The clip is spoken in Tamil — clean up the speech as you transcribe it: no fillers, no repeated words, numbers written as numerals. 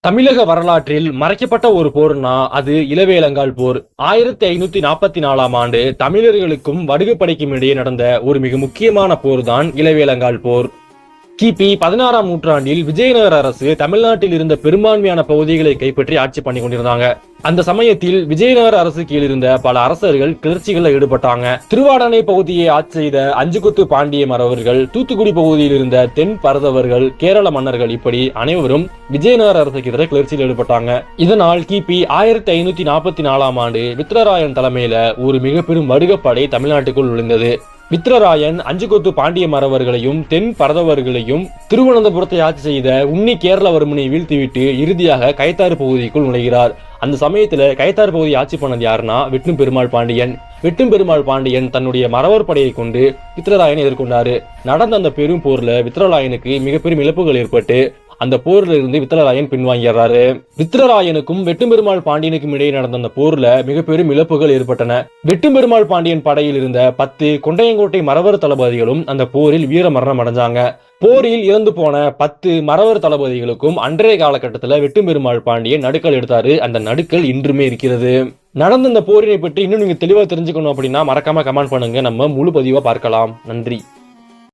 தமிழக வரலாற்றில் மறைக்கப்பட்ட ஒரு போர்னா அது இளவேலங்கால் போர். 1544ஆம் ஆண்டு தமிழர்களுக்கும் வடுகுப்படைக்கும் இடையே நடந்த ஒரு மிக முக்கியமான போர் தான் இளவேலங்கால் போர். கிபி 16ஆம் நூற்றாண்டில் விஜயநகர அரசு தமிழ்நாட்டில் இருந்த பெரும்பான்மையான பகுதிகளை கைப்பற்றி ஆட்சி பண்ணி கொண்டிருந்தாங்க. அந்த சமயத்தில் விஜயநகர அரசு கீழ் இருந்த பல அரசர்கள் கிளர்ச்சிகளில் ஈடுபட்டாங்க. திருவாடானை பகுதியை ஆட்சி செய்த அஞ்சுகுத்து பாண்டிய மறவர்கள், தூத்துக்குடி பகுதியில் இருந்த தென் பரதவர்கள், கேரள மன்னர்கள் இப்படி அனைவரும் விஜயநகர அரசுக்கு எதிராக கிளர்ச்சியில் ஈடுபட்டாங்க. இதனால் கிபி 1544ஆம் ஆண்டு வித்ரராயன் தலைமையில ஒரு மிக பெரும் வடுகப்படை தமிழ்நாட்டுக்குள் நுழைந்தது. வித்ரராயன் அஞ்சுகொத்து பாண்டிய மறவர்களையும் தென் பரதவர்களையும் திருவனந்தபுரத்தை ஆட்சி செய்த உன்னி கேரளவர்மனை வீழ்த்திவிட்டு இறுதியாக கைத்தாறு பகுதிக்குள் நுழைகிறார். அந்த சமயத்துல கைத்தாறு பகுதி ஆட்சி பண்ணது யாருன்னா வெட்டும் பெருமாள் பாண்டியன். வெட்டும் பெருமாள் பாண்டியன் தன்னுடைய மறவர் படையை கொண்டு வித்ரராயனை எதிர்கொண்டாரு. நடந்த அந்த பெரும் போர்ல வித்ரராயனுக்கு மிகப்பெரும் இழப்புகள் ஏற்பட்டு அந்த போர்ல இருந்து வித்ரராயன் பின்வாங்கிறாரு. வித்ரராயனுக்கும் வெட்டும் பெருமாள் பாண்டியனுக்கும் இடையே நடந்த அந்த போர்ல மிக பெரும் இழப்புகள் ஏற்பட்டன. வெட்டும் பெருமாள் பாண்டியன் படையில் இருந்த 10 கொண்டையங்கோட்டை மறவர் தளபதிகளும் அந்த போரில் வீர மரணம் அடைஞ்சாங்க. போரில் இறந்து போன 10 மறவர் தளபதிகளுக்கும் அன்றைய காலகட்டத்தில் வெட்டும் பெருமாள் பாண்டியன் நடுக்கல் எடுத்தாரு. அந்த நடுக்கல் இன்றுமே இருக்கிறது. நடந்த இந்த போரினை பற்றி இன்னும் நீங்க தெளிவா தெரிஞ்சுக்கணும் அப்படின்னா மறக்காம கமெண்ட் பண்ணுங்க. நம்ம முழு பதிவா பார்க்கலாம். நன்றி.